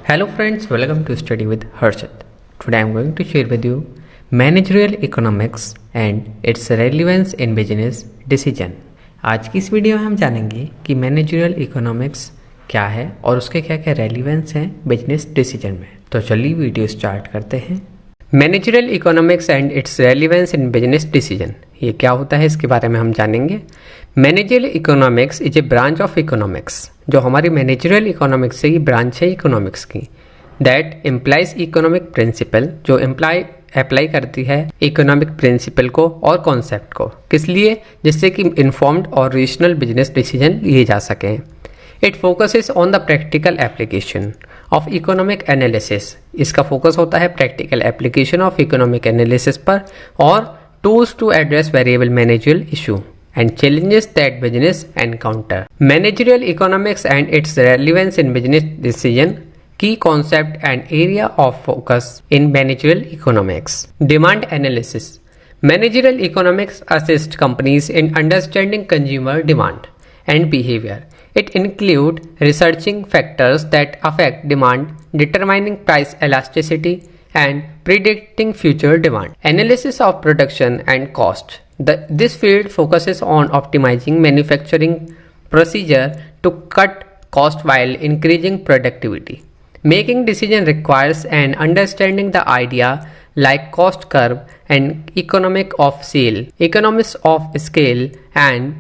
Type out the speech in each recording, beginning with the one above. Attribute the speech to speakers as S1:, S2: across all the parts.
S1: Hello friends, welcome to Study with Harshit. Today I am going to share with you Managerial Economics and its relevance in business decision. आज की इस video में हम जानेंगे कि managerial economics क्या है और उसके क्या क्या रेलिवेंस हैं बिजनेस डिसीजन में। तो चलिए वीडियो स्टार्ट करते हैं। Managerial economics and its relevance in business decision, ये क्या होता है इसके बारे में हम जानेंगे। Managerial economics is a branch of economics, जो हमारी मैनेजरियल इकोनॉमिक्स से ही ब्रांच है इकोनॉमिक्स की, दैट इम्प्लाइज इकोनॉमिक प्रिंसिपल, जो अप्लाई करती है इकोनॉमिक प्रिंसिपल को और कॉन्सेप्ट को, किस लिए, जिससे कि इन्फॉर्म्ड और रीजनल बिजनेस डिसीजन लिए जा सकें। It focuses on the practical application of economic analysis, इसका फोकस होता है practical application of economic analysis पर, और tools to address variable managerial issue and challenges that business encounter. Managerial economics and its relevance in business decision, key concept and area of focus in managerial economics. Demand analysis. Managerial economics assists companies in understanding consumer demand and behavior. It includes researching factors that affect demand, determining price elasticity, and predicting future demand. Analysis of production and cost. This field focuses on optimizing manufacturing procedure to cut cost while increasing productivity. Making decision requires an understanding the idea like cost curve and economics of scale and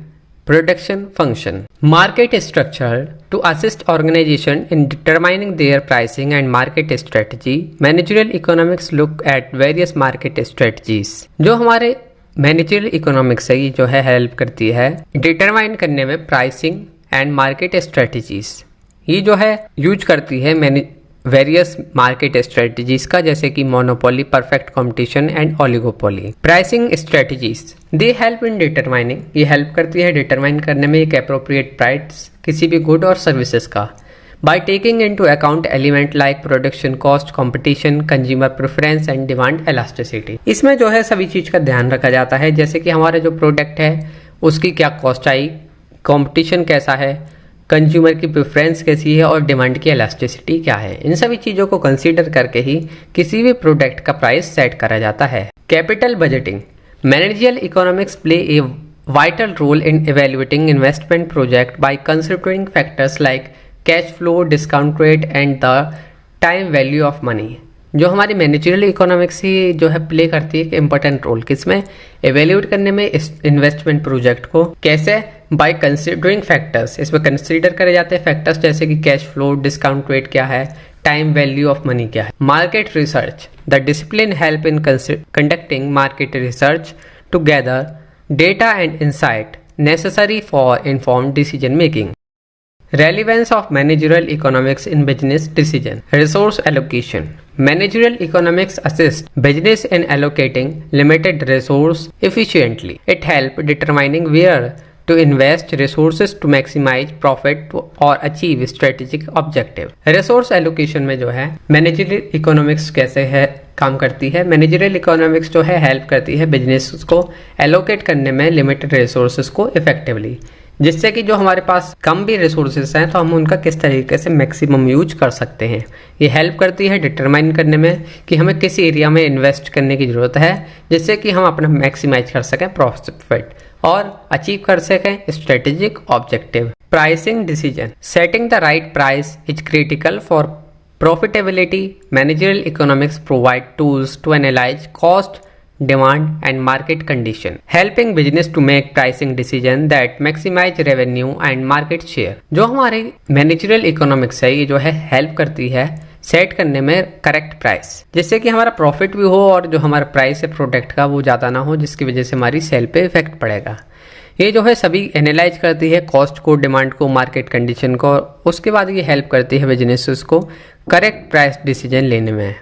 S1: production function. Market structure. To assist organization in determining their pricing and market strategy, managerial economics look at various market strategies. जो हमारे managerial economics से जो है help करती है determine करने में pricing and market strategies, ये जो है यूज करती है वेरियस मार्केट स्ट्रेटजीज का, जैसे कि monopoly, perfect competition and oligopoly. Pricing strategies they help in determining, ये हेल्प करती है डिटरमाइन करने में एक अप्रोप्रिएट प्राइस किसी भी गुड और सर्विसेज का, by taking into account element like production cost, competition, consumer preference and demand elasticity. इसमें जो है सभी चीज़ का ध्यान रखा जाता है, जैसे कि हमारा जो प्रोडक्ट है उसकी क्या कॉस्ट आई, कंपटीशन कैसा है, कंज्यूमर की प्रेफरेंस कैसी है और डिमांड की इलास्टिसिटी क्या है। इन सभी चीज़ों को कंसीडर करके ही किसी भी प्रोडक्ट का प्राइस सेट करा जाता है। Capital budgeting. Managerial economics play A vital role in evaluating investment project by considering factors like cash flow, discount rate and the time value of money. जो हमारी मैनेजरियल इकोनॉमिक्स ही जो है play करती है एक इंपॉर्टेंट रोल, किसमें, evaluate करने में इस इन्वेस्टमेंट प्रोजेक्ट को। कैसे, बाय कंसिडरिंग फैक्टर्स, इसमें कंसीडर करे जाते हैं फैक्टर्स जैसे कि कैश फ्लो, डिस्काउंट रेट क्या है, टाइम वैल्यू ऑफ मनी क्या है। Market research. The discipline help in conducting market research to gather data and insight necessary for informed decision making. Relevance of managerial economics in business decision. Resource allocation. Managerial economics assists business in allocating limited resource efficiently. It helps determining where to invest resources to maximize profit or achieve strategic objective. Resource allocation में जो है managerial economics कैसे है काम करती है। Managerial economics जो है हेल्प करती है बिजनेस को एलोकेट करने में लिमिटेड रिसोर्सेज को इफेक्टिवली, जिससे कि जो हमारे पास कम भी रिसोर्सेज हैं तो हम उनका किस तरीके से मैक्सिमम यूज कर सकते हैं। ये हेल्प करती है डिटरमाइन करने में कि हमें किस एरिया में इन्वेस्ट करने की ज़रूरत है, जिससे कि हम अपना मैक्सिमाइज कर सकें प्रॉफिट और अचीव कर सकें strategic objective. Pricing decision. Setting the right price is critical for profitability. Managerial economics provide tools to analyze cost, demand and market condition, helping business to make pricing decision that maximize revenue and market share. जो हमारे managerial economics है ये जो है help करती है set करने में करेक्ट प्राइस, जिससे कि हमारा प्रॉफिट भी हो और जो हमारा प्राइस है प्रोडक्ट का वो ज़्यादा ना हो, जिसकी वजह से हमारी सेल पे इफेक्ट पड़ेगा। ये जो है सभी एनालाइज करती है कॉस्ट को, डिमांड को, मार्केट कंडीशन को, उसके बाद ये हेल्प करती है बिजनेसेस को करेक्ट प्राइस डिसीजन लेने में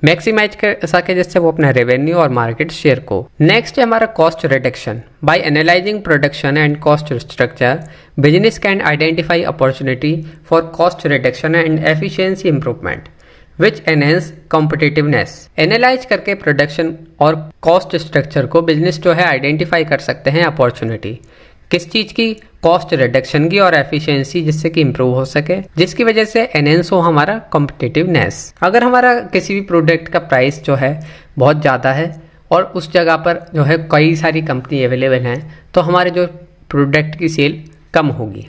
S1: मैक्सिमाइज कर सके, जिससे वो अपना रेवेन्यू और मार्केट शेयर को। नेक्स्ट है हमारा cost reduction. By analysing production and cost structure, business can identify opportunity for cost reduction and efficiency improvement which enhance competitiveness. Analyse करके प्रोडक्शन और कॉस्ट स्ट्रक्चर को बिजनेस जो है आइडेंटिफाई कर सकते हैं अपॉर्चुनिटी, किस चीज़ की? कॉस्ट रिडक्शन की और एफिशिएंसी, जिससे कि इम्प्रूव हो सके, जिसकी वजह से एनहेंस हो हमारा कॉम्पिटिटिवनेस। अगर हमारा किसी भी प्रोडक्ट का प्राइस जो है बहुत ज़्यादा है और उस जगह पर जो है कई सारी कंपनी अवेलेबल हैं, तो हमारे जो प्रोडक्ट की सेल कम होगी।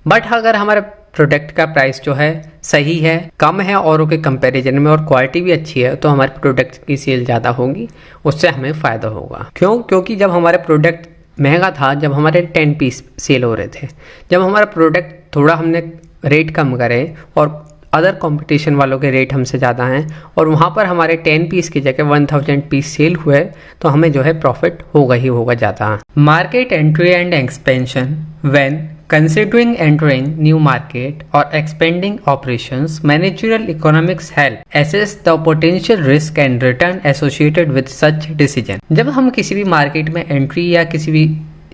S1: बट अगर हमारे प्रोडक्ट का प्राइस जो है सही है, कम है औरों के कंपैरिजन में, और क्वालिटी भी अच्छी है, तो हमारे प्रोडक्ट की सेल ज़्यादा होगी, उससे हमें फ़ायदा होगा। क्यों? क्योंकि जब हमारे प्रोडक्ट महंगा था, जब हमारे 10 पीस सेल हो रहे थे, जब हमारा प्रोडक्ट थोड़ा हमने रेट कम करे और अदर कंपटीशन वालों के रेट हमसे ज़्यादा हैं और वहाँ पर हमारे 10 पीस की जगह 1000 पीस सेल हुए, तो हमें जो है प्रॉफिट होगा ही होगा ज़्यादा। Market entry and expansion. When considering entering new market or expanding operations, managerial economics help assess the potential risk and return associated with such decision. जब हम किसी भी मार्केट में एंट्री या किसी भी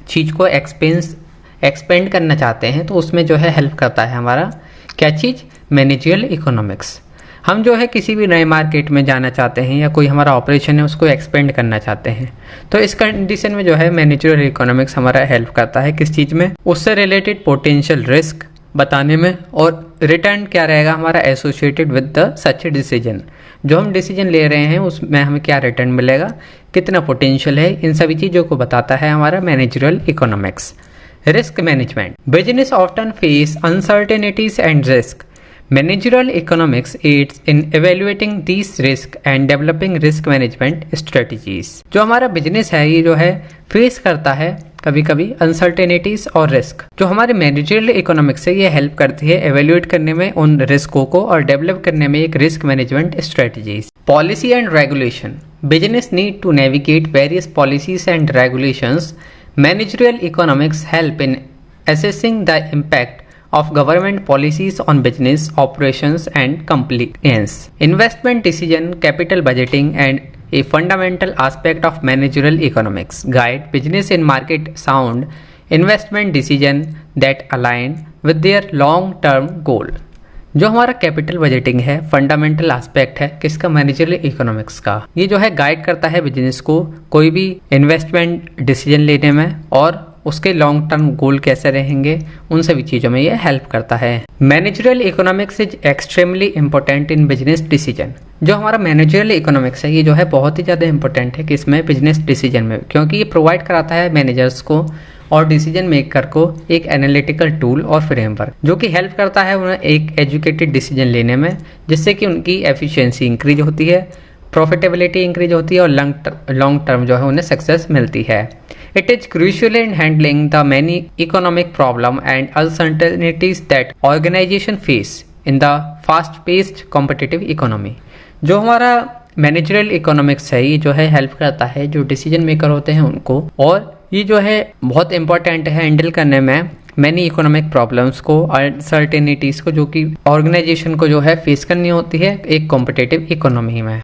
S1: चीज़ को एक्सपेंड करना चाहते हैं, तो उसमें जो है हेल्प करता है हमारा क्या चीज़? Managerial economics. हम जो है किसी भी नए मार्केट में जाना चाहते हैं या कोई हमारा ऑपरेशन है उसको एक्सपेंड करना चाहते हैं, तो इस कंडीशन में जो है मैनेजरियल इकोनॉमिक्स हमारा हेल्प करता है। किस चीज़ में? उससे रिलेटेड पोटेंशियल रिस्क बताने में, और रिटर्न क्या रहेगा हमारा associated with the such decision. जो हम डिसीजन ले रहे हैं उसमें हमें क्या रिटर्न मिलेगा, कितना पोटेंशियल है, इन सभी चीज़ों को बताता है हमारा managerial economics. Risk management. Business often face uncertainties and risk. Managerial economics aids in evaluating these risks and developing risk management strategies. जो हमारा बिजनेस है ये जो है फेस करता है कभी कभी अनसर्टेनिटीज और रिस्क। जो हमारे मैनेजरियल इकोनॉमिक्स है ये हेल्प करती है एवेल्युएट करने में उन रिस्कों को और डेवलप करने में एक risk management strategies. Policy and regulation. Business need to navigate various policies and regulations. Managerial economics help in assessing the impact of government policies on business operations and compliance. Investment decision, capital budgeting, and a fundamental aspect of managerial economics guide business in market sound investment decision that align with their long-term goal. जो हमारा capital budgeting है fundamental aspect है किसका? Managerial economics का। ये जो है guide करता है बिजनेस को कोई भी इन्वेस्टमेंट डिसीजन लेने में और उसके लॉन्ग टर्म गोल कैसे रहेंगे, उन सभी चीज़ों में ये हेल्प करता है। Managerial economics is extremely important in business decision. जो हमारा मैनेजरियल इकोनॉमिक्स है ये जो है बहुत ही ज़्यादा इंपॉर्टेंट है किसमें? बिजनेस डिसीजन में, क्योंकि ये प्रोवाइड कराता है मैनेजर्स को और डिसीजन मेकर को एक एनालिटिकल टूल और फ्रेमवर्क जो कि हेल्प करता है उन्हें एक एजुकेटेड डिसीजन लेने में, जिससे कि उनकी एफिशिएंसी इंक्रीज होती है, प्रॉफिटेबिलिटी इंक्रीज होती है और लॉन्ग टर्म जो है उन्हें सक्सेस मिलती है। It is crucial in handling the many economic problems and uncertainties that organizations face in the fast-paced competitive economy. जो हमारा मैनेजरियल इकोनॉमिक्स है ये जो है हेल्प करता है जो डिसीजन मेकर होते हैं उनको, और ये जो है बहुत इंपॉर्टेंट है हैंडल करने में मैनी इकोनॉमिक प्रॉब्लम्स को, अनसर्टेनिटीज़ को, जो कि ऑर्गेनाइजेशन को जो है फेस करनी होती है एक कॉम्पिटिटिव इकोनॉमी में।